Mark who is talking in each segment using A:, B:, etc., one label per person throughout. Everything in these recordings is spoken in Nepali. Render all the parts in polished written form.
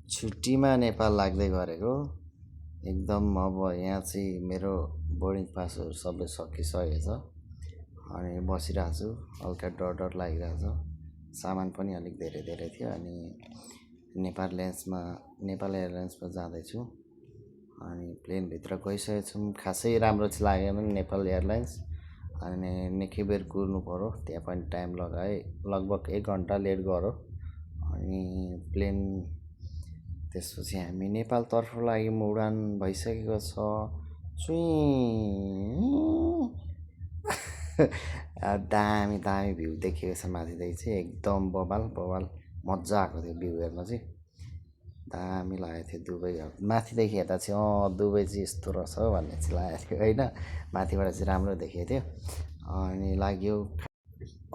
A: छुट्टीमा नेपाल लाग्दै गरेको एकदम अब यहाँ चाहिँ मेरो बोर्डिङ पासहरू सबै सकिसकेको छ अनि बसिरहेको छु हल्का डर डर लागिरहेको छ सामान पनि अलिक धेरै थियो अनि नेपाल एयरलाइन्समा जाँदैछु अनि प्लेनभित्र गइसकेको छौँ खासै राम्रो चाहिँ लागेन नेपाल एयरलाइन्स अनि निकै बेर कुर्नु पऱ्यो त्यहाँ पनि टाइम लगाएँ लगभग 1 घन्टा लेट गऱ्यो अनि प्लेन त्यसपछि हामी नेपालतर्फ लाग्यौँ उडान भइसकेको छ चुइँ दामी दामी भ्यू देखिएको छ माथिदेखि चाहिँ एकदम बबाल मजा आएको थियो भ्यू हेर्न चाहिँ दामी लागेको थियो दुबई माथिदेखि हेर्दा चाहिँ दुबई चाहिँ यस्तो रहेछ भन्ने चाहिँ लागेको थियो होइन माथिबाट चाहिँ राम्रो देखेको थियो अनि लाग्यो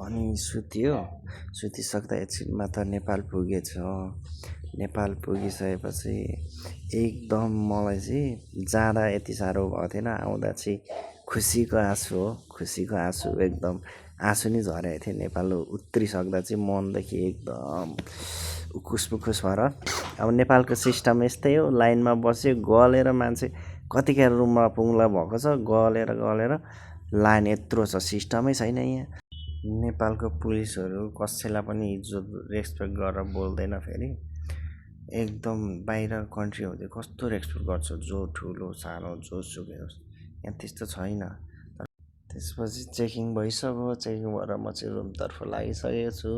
A: अनि सुतिसक्दा एकछिनमा त नेपाल पुगेछ नेपाल पुगिसकेपछि एकदम मलाई चाहिँ जाँदा यति साह्रो भएको थिएन आउँदा चाहिँ खुसीको आँसु एकदम आँसु नै झरेको थियो नेपाल उत्रिसक्दा चाहिँ मनदेखि एकदम उकुस पुकुस भएर अब नेपालको सिस्टम यस्तै हो लाइनमा बस्यो गलेर मान्छे कतिखेर रुममा पुग्ला भएको छ गलेर लाइन यत्रो छ सिस्टमै छैन यहाँ नेपालको पुलिसहरू कसैलाई पनि इज्जत रेस्पेक्ट गरेर बोल्दैन फेरि एकदम बाहिर कन्ट्री हुँदै कस्तो रेस्पेक्ट गर्छ जो ठुलो सानो जोसुकै होस् यहाँ त्यस्तो छैन त्यसपछि चेकिङ भइसक्यो चेकिङ भएर म चाहिँ रुमतर्फ लागिसकेको छु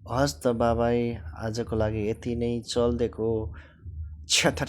A: हस् त बाबाई आजको लागि यति नै चल्देको छ्यातर